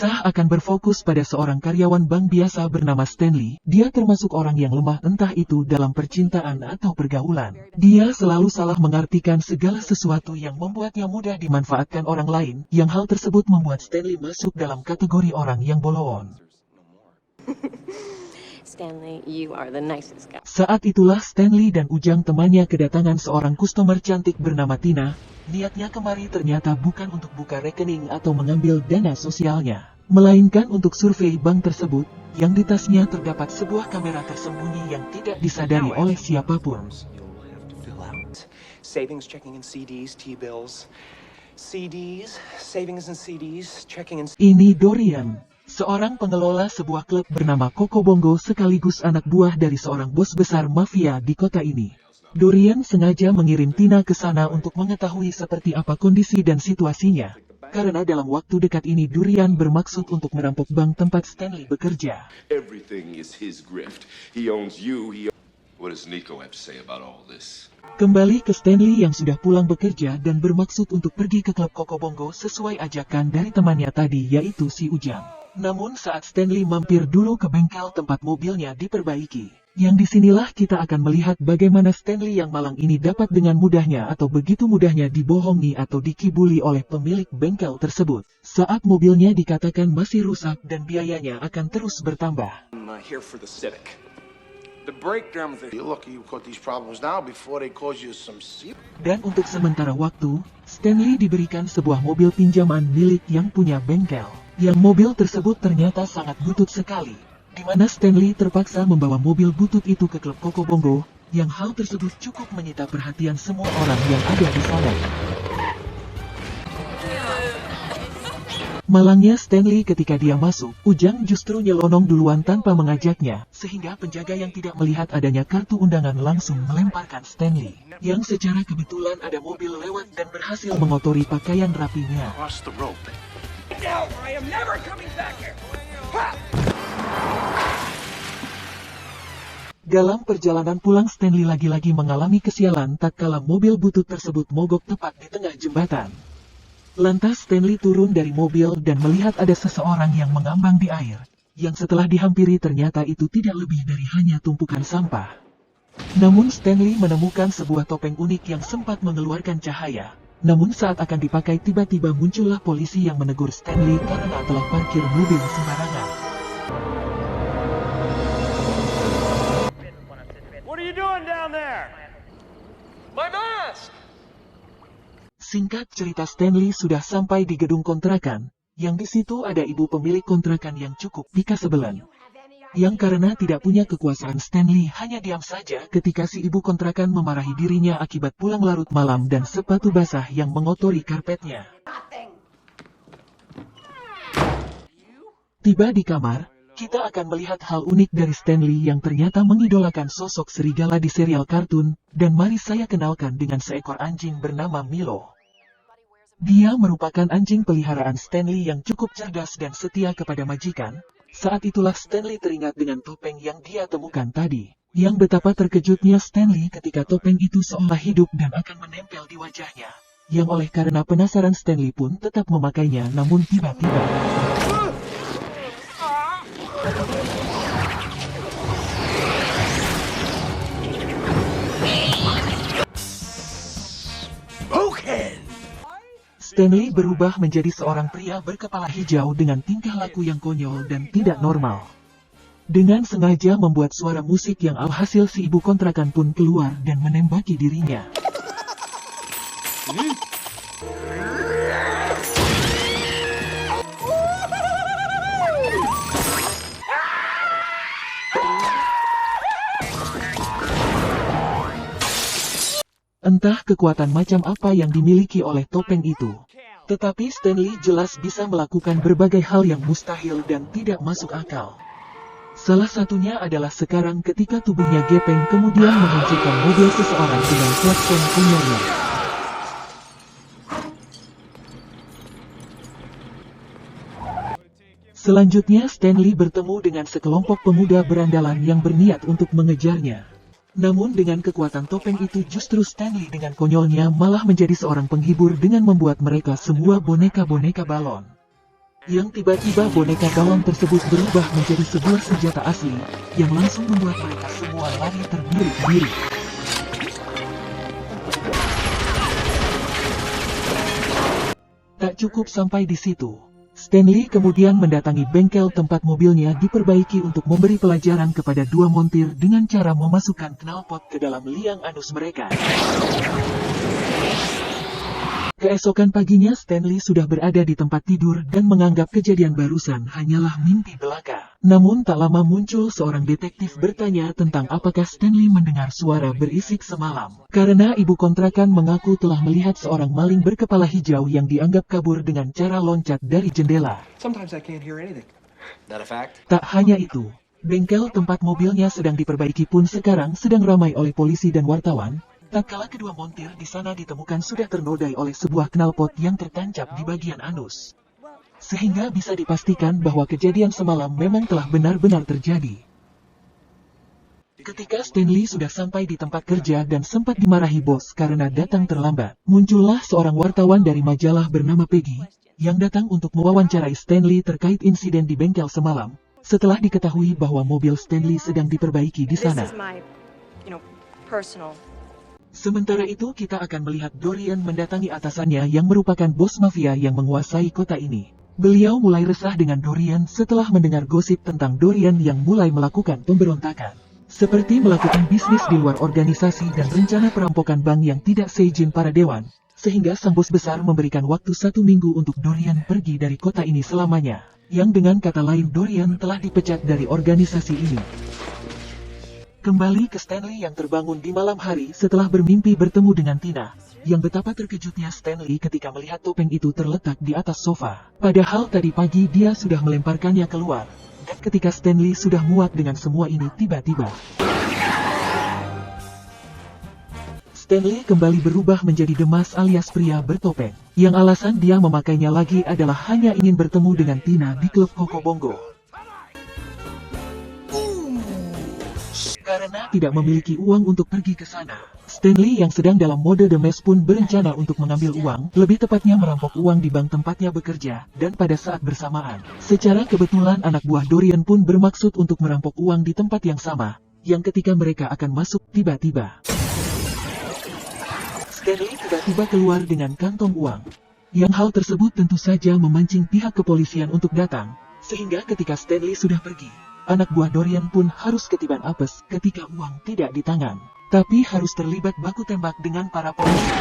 Kisah akan berfokus pada seorang karyawan bank biasa bernama Stanley. Dia termasuk orang yang lemah entah itu dalam percintaan atau pergaulan. Dia selalu salah mengartikan segala sesuatu yang membuatnya mudah dimanfaatkan orang lain. Yang hal tersebut membuat Stanley masuk dalam kategori orang yang bolon. Stanley, you are the nicest guy. Saat itulah Stanley dan Ujang temannya kedatangan seorang customer cantik bernama Tina. Niatnya kemari ternyata bukan untuk buka rekening atau mengambil dana sosialnya, melainkan untuk survei bank tersebut, yang di tasnya terdapat sebuah kamera tersembunyi yang tidak disadari oleh siapapun. Savings, checking and CDs, T-bills, CDs, savings and CDs, checking and... Ini Dorian, seorang pengelola sebuah klub bernama Coco Bongo sekaligus anak buah dari seorang bos besar mafia di kota ini. Dorian sengaja mengirim Tina ke sana untuk mengetahui seperti apa kondisi dan situasinya. Karena dalam waktu dekat ini Dorian bermaksud untuk merampok bank tempat Stanley bekerja. Everything is his grift. He owns you. What does Nico have to say about all this? Kembali ke Stanley yang sudah pulang bekerja dan bermaksud untuk pergi ke klub Coco Bongo sesuai ajakan dari temannya tadi yaitu si Ujang. Namun saat Stanley mampir dulu ke bengkel tempat mobilnya diperbaiki. Yang disinilah kita akan melihat bagaimana Stanley yang malang ini dapat dengan mudahnya atau begitu mudahnya dibohongi atau dikibuli oleh pemilik bengkel tersebut. Saat mobilnya dikatakan masih rusak dan biayanya akan terus bertambah. I'm here for the Civic. The breakdown with the... You're lucky you caught these problems now before they cause you some serious... Dan untuk sementara waktu, Stanley diberikan sebuah mobil pinjaman milik yang punya bengkel. Yang mobil tersebut ternyata sangat butut sekali. Di mana Stanley terpaksa membawa mobil butut itu ke klub Coco Bongo, yang hal tersebut cukup menyita perhatian semua orang yang ada di sana. Malangnya Stanley ketika dia masuk, Ujang justru nyelonong duluan tanpa mengajaknya, sehingga penjaga yang tidak melihat adanya kartu undangan langsung melemparkan Stanley, yang secara kebetulan ada mobil lewat dan berhasil mengotori pakaian rapinya. Cross the rope. No, I am never coming back here! Ha! Dalam perjalanan pulang Stanley lagi-lagi mengalami kesialan tatkala mobil butut tersebut mogok tepat di tengah jembatan. Lantas Stanley turun dari mobil dan melihat ada seseorang yang mengambang di air, yang setelah dihampiri ternyata itu tidak lebih dari hanya tumpukan sampah. Namun Stanley menemukan sebuah topeng unik yang sempat mengeluarkan cahaya. Namun saat akan dipakai tiba-tiba muncullah polisi yang menegur Stanley karena telah parkir mobil sembarangan. What are you doing down there? My mask! Singkat cerita Stanley sudah sampai di gedung kontrakan, yang di situ ada ibu pemilik kontrakan yang cukup dikasebelan. Yang karena tidak punya kekuasaan Stanley hanya diam saja ketika si ibu kontrakan memarahi dirinya akibat pulang larut malam dan sepatu basah yang mengotori karpetnya. Tiba di kamar, kita akan melihat hal unik dari Stanley yang ternyata mengidolakan sosok serigala di serial kartun, dan mari saya kenalkan dengan seekor anjing bernama Milo. Dia merupakan anjing peliharaan Stanley yang cukup cerdas dan setia kepada majikan. Saat itulah Stanley teringat dengan topeng yang dia temukan tadi. Yang betapa terkejutnya Stanley ketika topeng itu seolah hidup dan akan menempel di wajahnya. Yang oleh karena penasaran Stanley pun tetap memakainya namun tiba-tiba... Stanley berubah menjadi seorang pria berkepala hijau dengan tingkah laku yang konyol dan tidak normal. Dengan sengaja membuat suara musik yang alhasil si ibu kontrakan pun keluar dan menembaki dirinya. Entah kekuatan macam apa yang dimiliki oleh topeng itu. Tetapi Stanley jelas bisa melakukan berbagai hal yang mustahil dan tidak masuk akal. Salah satunya adalah sekarang ketika tubuhnya gepeng kemudian menghancurkan mobil seseorang dengan klakson konyolnya. Selanjutnya Stanley bertemu dengan sekelompok pemuda berandalan yang berniat untuk mengejarnya. Namun dengan kekuatan topeng itu justru Stanley dengan konyolnya malah menjadi seorang penghibur dengan membuat mereka semua boneka-boneka balon. Yang tiba-tiba boneka gawang tersebut berubah menjadi sebuah senjata asli, yang langsung membuat mereka semua lari terbirik-birik. Tak cukup sampai di situ. Stanley kemudian mendatangi bengkel tempat mobilnya diperbaiki untuk memberi pelajaran kepada dua montir dengan cara memasukkan knalpot ke dalam liang anus mereka. Keesokan paginya Stanley sudah berada di tempat tidur dan menganggap kejadian barusan hanyalah mimpi belaka. Namun tak lama muncul seorang detektif bertanya tentang apakah Stanley mendengar suara berisik semalam. Karena ibu kontrakan mengaku telah melihat seorang maling berkepala hijau yang dianggap kabur dengan cara loncat dari jendela. Sometimes I can't hear anything. That a fact? Tak hanya itu, bengkel tempat mobilnya sedang diperbaiki pun sekarang sedang ramai oleh polisi dan wartawan. Tak kala kedua montir di sana ditemukan sudah ternodai oleh sebuah knalpot yang tertancap di bagian anus. Sehingga bisa dipastikan bahwa kejadian semalam memang telah benar-benar terjadi. Ketika Stanley sudah sampai di tempat kerja dan sempat dimarahi bos karena datang terlambat, muncullah seorang wartawan dari majalah bernama Peggy, yang datang untuk mewawancarai Stanley terkait insiden di bengkel semalam, setelah diketahui bahwa mobil Stanley sedang diperbaiki di sana. Sementara itu kita akan melihat Dorian mendatangi atasannya yang merupakan bos mafia yang menguasai kota ini. Beliau mulai resah dengan Dorian setelah mendengar gosip tentang Dorian yang mulai melakukan pemberontakan. Seperti melakukan bisnis di luar organisasi dan rencana perampokan bank yang tidak seizin para dewan. Sehingga sang bos besar memberikan waktu 1 minggu untuk Dorian pergi dari kota ini selamanya. Yang dengan kata lain Dorian telah dipecat dari organisasi ini. Kembali ke Stanley yang terbangun di malam hari setelah bermimpi bertemu dengan Tina. Yang betapa terkejutnya Stanley ketika melihat topeng itu terletak di atas sofa. Padahal tadi pagi dia sudah melemparkannya keluar. Dan ketika Stanley sudah muak dengan semua ini tiba-tiba Stanley kembali berubah menjadi Demas alias pria bertopeng. Yang alasan dia memakainya lagi adalah hanya ingin bertemu dengan Tina di klub Koko Bongo. Karena tidak memiliki uang untuk pergi ke sana, Stanley yang sedang dalam mode demes pun berencana untuk mengambil uang, lebih tepatnya merampok uang di bank tempatnya bekerja, dan pada saat bersamaan, secara kebetulan anak buah Dorian pun bermaksud untuk merampok uang di tempat yang sama, yang ketika mereka akan masuk tiba-tiba Stanley tiba-tiba keluar dengan kantong uang. Yang hal tersebut tentu saja memancing pihak kepolisian untuk datang, sehingga ketika Stanley sudah pergi, anak buah Dorian pun harus ketiban apes ketika uang tidak di tangan, tapi harus terlibat baku tembak dengan para polisi.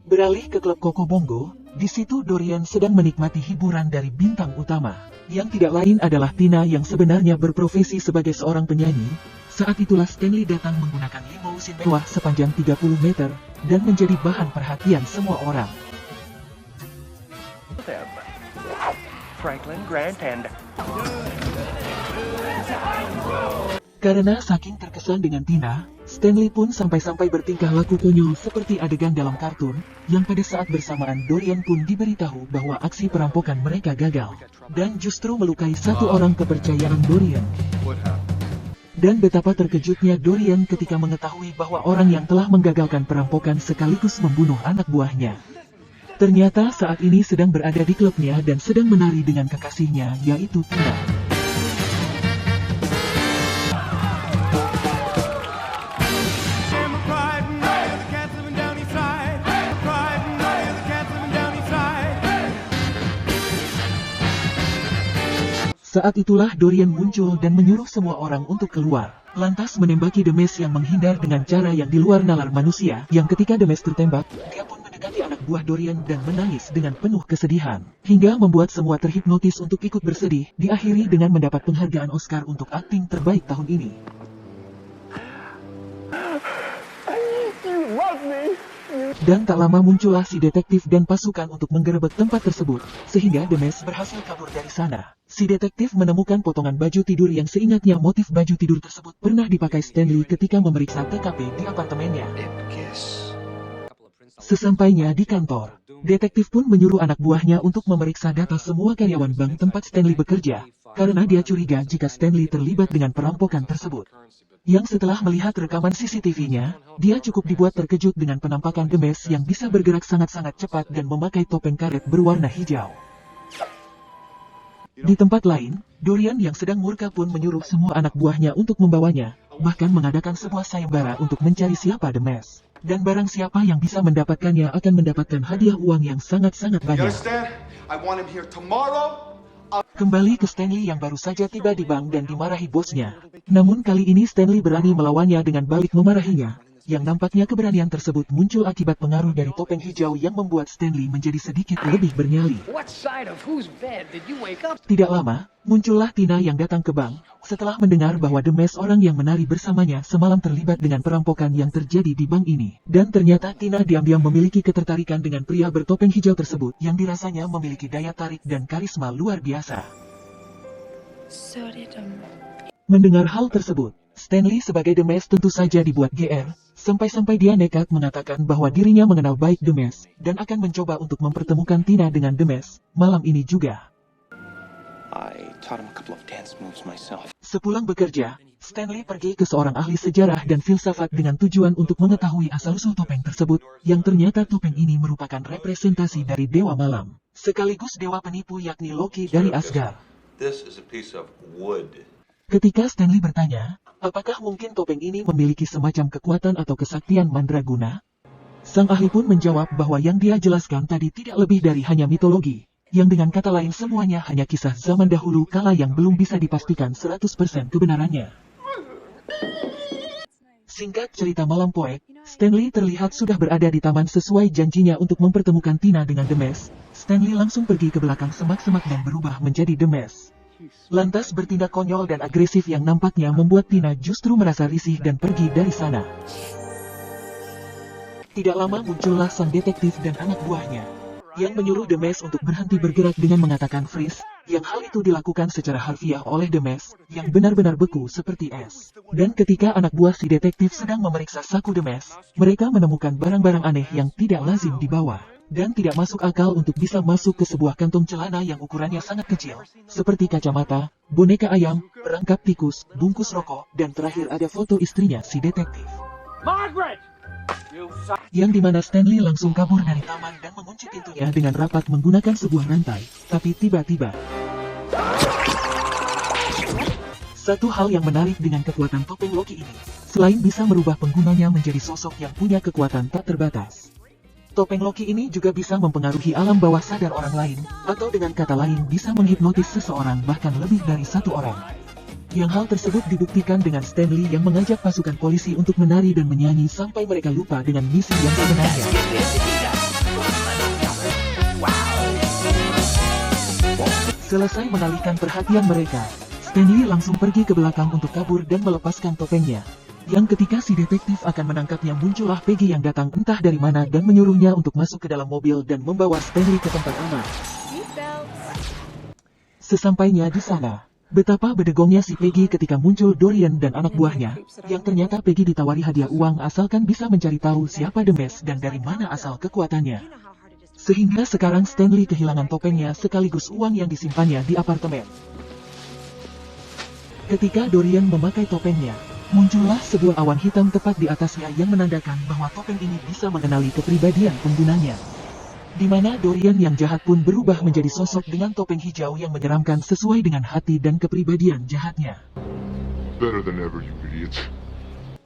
Beralih ke klub Koko Bongo, di situ Dorian sedang menikmati hiburan dari bintang utama, yang tidak lain adalah Tina yang sebenarnya berprofesi sebagai seorang penyanyi. Saat itulah Stanley datang menggunakan limousin mewah sepanjang 30 meter, dan menjadi bahan perhatian semua orang. Franklin Grant and... Karena saking terkesan dengan Tina, Stanley pun sampai-sampai bertingkah laku konyol seperti adegan dalam kartun, yang pada saat bersamaan Dorian pun diberitahu bahwa aksi perampokan mereka gagal, dan justru melukai satu orang kepercayaan Dorian. Dan betapa terkejutnya Dorian ketika mengetahui bahwa orang yang telah menggagalkan perampokan sekaligus membunuh anak buahnya. Ternyata saat ini sedang berada di klubnya dan sedang menari dengan kekasihnya, yaitu Tina. Saat itulah Dorian muncul dan menyuruh semua orang untuk keluar. Lantas menembaki Demes yang menghindar dengan cara yang di luar nalar manusia, yang ketika Demes tertembak, dia pun mendekati anak buah Dorian dan menangis dengan penuh kesedihan. Hingga membuat semua terhipnotis untuk ikut bersedih, diakhiri dengan mendapat penghargaan Oscar untuk akting terbaik tahun ini. Dan tak lama muncullah si detektif dan pasukan untuk menggerebek tempat tersebut, sehingga Demes berhasil kabur dari sana. Si detektif menemukan potongan baju tidur yang seingatnya motif baju tidur tersebut pernah dipakai Stanley ketika memeriksa TKP di apartemennya. Sesampainya di kantor, detektif pun menyuruh anak buahnya untuk memeriksa data semua karyawan bank tempat Stanley bekerja, karena dia curiga jika Stanley terlibat dengan perampokan tersebut. Yang setelah melihat rekaman CCTV-nya, dia cukup dibuat terkejut dengan penampakan The Mask yang bisa bergerak sangat-sangat cepat dan memakai topeng karet berwarna hijau. Di tempat lain, Dorian yang sedang murka pun menyuruh semua anak buahnya untuk membawanya, bahkan mengadakan sebuah sayembara untuk mencari siapa The Mask. Dan barang siapa yang bisa mendapatkannya akan mendapatkan hadiah uang yang sangat-sangat banyak. Kembali ke Stanley yang baru saja tiba di bank dan dimarahi bosnya. Namun kali ini Stanley berani melawannya dengan balik memarahinya. Yang nampaknya keberanian tersebut muncul akibat pengaruh dari topeng hijau yang membuat Stanley menjadi sedikit lebih bernyali. Tidak lama, muncullah Tina yang datang ke bank, setelah mendengar bahwa The Mask orang yang menari bersamanya semalam terlibat dengan perampokan yang terjadi di bank ini. Dan ternyata Tina diam-diam memiliki ketertarikan dengan pria bertopeng hijau tersebut yang dirasanya memiliki daya tarik dan karisma luar biasa. Mendengar hal tersebut, Stanley sebagai The Mask tentu saja dibuat GR, sampai-sampai dia nekat mengatakan bahwa dirinya mengenal baik The Mask, dan akan mencoba untuk mempertemukan Tina dengan The Mask, malam ini juga. Sepulang bekerja, Stanley pergi ke seorang ahli sejarah dan filsafat dengan tujuan untuk mengetahui asal-usul topeng tersebut, yang ternyata topeng ini merupakan representasi dari Dewa Malam, sekaligus dewa penipu yakni Loki dari Asgard. Ketika Stanley bertanya, apakah mungkin topeng ini memiliki semacam kekuatan atau kesaktian mandraguna? Sang ahli pun menjawab bahwa yang dia jelaskan tadi tidak lebih dari hanya mitologi, yang dengan kata lain semuanya hanya kisah zaman dahulu kala yang belum bisa dipastikan 100% kebenarannya. Singkat cerita melampaui, Stanley terlihat sudah berada di taman sesuai janjinya untuk mempertemukan Tina dengan The Mask. Stanley langsung pergi ke belakang semak-semak dan berubah menjadi The Mask. Lantas bertindak konyol dan agresif yang nampaknya membuat Tina justru merasa risih dan pergi dari sana. Tidak lama muncullah sang detektif dan anak buahnya, yang menyuruh The Mask untuk berhenti bergerak dengan mengatakan freeze, yang hal itu dilakukan secara harfiah oleh The Mask, yang benar-benar beku seperti es. Dan ketika anak buah si detektif sedang memeriksa saku The Mask, mereka menemukan barang-barang aneh yang tidak lazim dibawa. Dan tidak masuk akal untuk bisa masuk ke sebuah kantong celana yang ukurannya sangat kecil, seperti kacamata, boneka ayam, perangkap tikus, bungkus rokok, dan terakhir ada foto istrinya si detektif. Margaret! Yang dimana Stanley langsung kabur dari taman dan mengunci pintunya dengan rapat menggunakan sebuah rantai, tapi tiba-tiba satu hal yang menarik dengan kekuatan topeng Loki ini, selain bisa merubah penggunanya menjadi sosok yang punya kekuatan tak terbatas, topeng Loki ini juga bisa mempengaruhi alam bawah sadar orang lain, atau dengan kata lain bisa menghipnotis seseorang bahkan lebih dari satu orang. Yang hal tersebut dibuktikan dengan Stanley yang mengajak pasukan polisi untuk menari dan menyanyi sampai mereka lupa dengan misi yang sebenarnya. Selesai mengalihkan perhatian mereka, Stanley langsung pergi ke belakang untuk kabur dan melepaskan topengnya. Yang ketika si detektif akan menangkapnya muncullah Peggy yang datang entah dari mana dan menyuruhnya untuk masuk ke dalam mobil dan membawa Stanley ke tempat aman. Sesampainya di sana, betapa bedegongnya si Peggy ketika muncul Dorian dan anak buahnya, yang ternyata Peggy ditawari hadiah uang asalkan bisa mencari tahu siapa The Mask dan dari mana asal kekuatannya. Sehingga sekarang Stanley kehilangan topengnya sekaligus uang yang disimpannya di apartemen. Ketika Dorian memakai topengnya, muncullah sebuah awan hitam tepat di atasnya yang menandakan bahwa topeng ini bisa mengenali kepribadian penggunanya. Di mana Dorian yang jahat pun berubah menjadi sosok dengan topeng hijau yang menyeramkan sesuai dengan hati dan kepribadian jahatnya.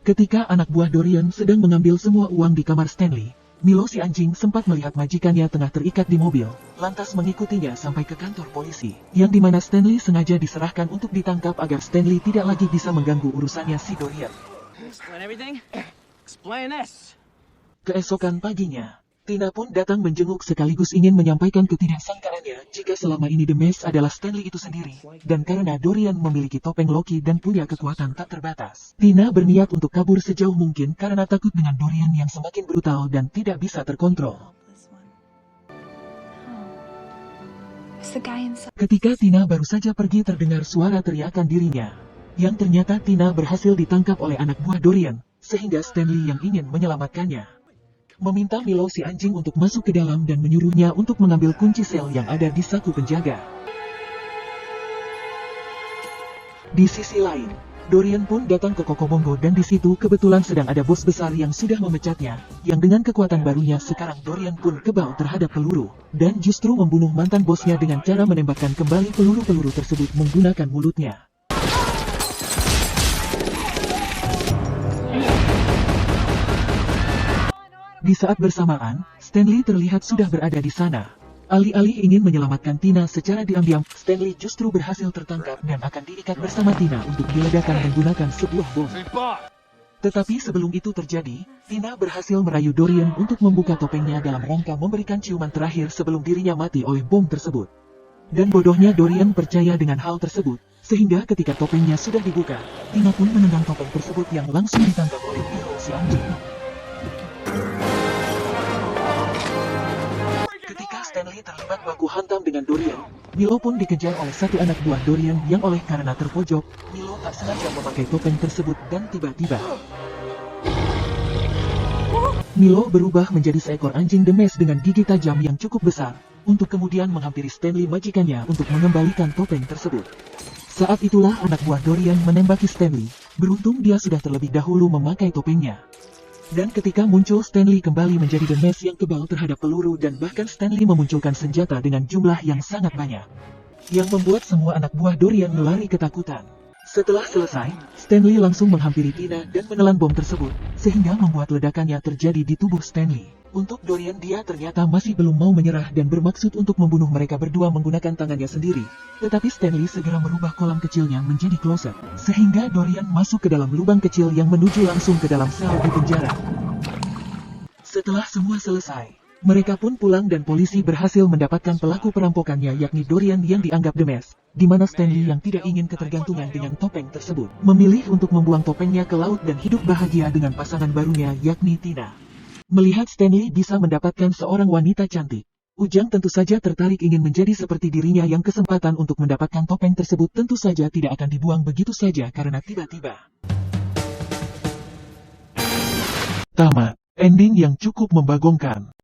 Ketika anak buah Dorian sedang mengambil semua uang di kamar Stanley, Milo si anjing sempat melihat majikannya tengah terikat di mobil, lantas mengikutinya sampai ke kantor polisi, yang dimana Stanley sengaja diserahkan untuk ditangkap agar Stanley tidak lagi bisa mengganggu urusannya si Dorian. Keesokan paginya, Tina pun datang menjenguk sekaligus ingin menyampaikan ketidaksangkaannya jika selama ini The Mask adalah Stanley itu sendiri, dan karena Dorian memiliki topeng Loki dan punya kekuatan tak terbatas. Tina berniat untuk kabur sejauh mungkin karena takut dengan Dorian yang semakin brutal dan tidak bisa terkontrol. Ketika Tina baru saja pergi terdengar suara teriakan dirinya, yang ternyata Tina berhasil ditangkap oleh anak buah Dorian, sehingga Stanley yang ingin menyelamatkannya meminta Milo si anjing untuk masuk ke dalam dan menyuruhnya untuk mengambil kunci sel yang ada di saku penjaga. Di sisi lain, Dorian pun datang ke Kokobongo dan di situ kebetulan sedang ada bos besar yang sudah memecatnya, yang dengan kekuatan barunya sekarang Dorian pun kebal terhadap peluru, dan justru membunuh mantan bosnya dengan cara menembakkan kembali peluru-peluru tersebut menggunakan mulutnya. Di saat bersamaan, Stanley terlihat sudah berada di sana. Alih-alih ingin menyelamatkan Tina secara diam-diam, Stanley justru berhasil tertangkap dan akan diikat bersama Tina untuk diledakkan menggunakan sebuah bom. Tetapi sebelum itu terjadi, Tina berhasil merayu Dorian untuk membuka topengnya dalam rangka memberikan ciuman terakhir sebelum dirinya mati oleh bom tersebut. Dan bodohnya Dorian percaya dengan hal tersebut, sehingga ketika topengnya sudah dibuka, Tina pun menendang topeng tersebut yang langsung ditangkap oleh Milo si anjing. Ketika Stanley terlibat baku hantam dengan Dorian, Milo pun dikejar oleh satu anak buah Dorian yang oleh karena terpojok, Milo tak sengaja memakai topeng tersebut dan tiba-tiba Milo berubah menjadi seekor anjing demes dengan gigi tajam yang cukup besar, untuk kemudian menghampiri Stanley majikannya untuk mengembalikan topeng tersebut. Saat itulah anak buah Dorian menembaki Stanley, beruntung dia sudah terlebih dahulu memakai topengnya. Dan ketika muncul Stanley kembali menjadi demes yang kebal terhadap peluru dan bahkan Stanley memunculkan senjata dengan jumlah yang sangat banyak, yang membuat semua anak buah Dorian lari ketakutan. Setelah selesai, Stanley langsung menghampiri Tina dan menelan bom tersebut, sehingga membuat ledakannya terjadi di tubuh Stanley. Untuk Dorian dia ternyata masih belum mau menyerah dan bermaksud untuk membunuh mereka berdua menggunakan tangannya sendiri. Tetapi Stanley segera merubah kolam kecilnya menjadi kloset, sehingga Dorian masuk ke dalam lubang kecil yang menuju langsung ke dalam sel di penjara. Setelah semua selesai, mereka pun pulang dan polisi berhasil mendapatkan pelaku perampokannya yakni Dorian yang dianggap demes, di mana Stanley yang tidak ingin ketergantungan dengan topeng tersebut, memilih untuk membuang topengnya ke laut dan hidup bahagia dengan pasangan barunya yakni Tina. Melihat Stanley bisa mendapatkan seorang wanita cantik, Ujang tentu saja tertarik ingin menjadi seperti dirinya yang kesempatan untuk mendapatkan topeng tersebut tentu saja tidak akan dibuang begitu saja karena tiba-tiba. Tamat. Ending yang cukup membagongkan.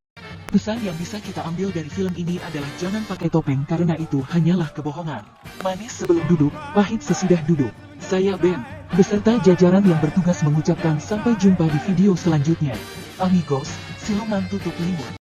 Pesan yang bisa kita ambil dari film ini adalah jangan pakai topeng karena itu hanyalah kebohongan. Manis sebelum duduk, pahit sesudah duduk. Saya Ben, beserta jajaran yang bertugas mengucapkan sampai jumpa di video selanjutnya. Amigos, siluman tutup limun.